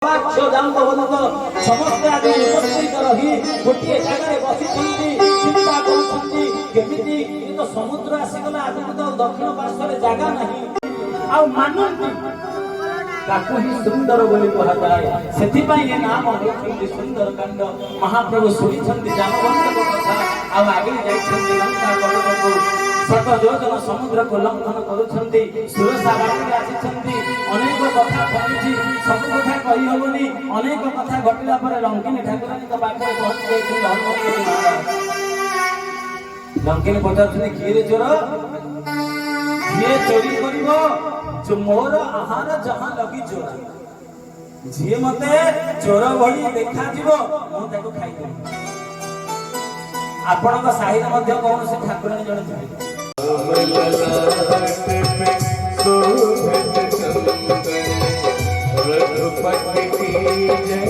समस्त आज उपस्थित रही गोटे जगह बसी चिंता करमती तो समुद्र आसीगला आज तो दक्षिण पार्श्व जगह नहीं ताकू ही सुंदर बोली कहुए से नाम होती सुंदर कांड महाप्रभु शुणी जानवंत कथा आगे जाइए लंका गढ़ शत योजन समुद्र को लंघन करुछंती सुरसा बाटे आसी अनेक कथा घटी सब कथा कही हबनी अनेक कथा घटिला पर लंकिनी ठाकुरानी पाखे पहुंच गई हनुमंत महाराज लंकिनी पचार किए रे चोर किए चोरी करिवो जो मोर आहार जहां लगी चोरा जी मते चोर भली देखा जीवो मु ताको खाई देबी आपनक साहिर मध्य कौन से ठाकुरानी जण थे रघुपति की जय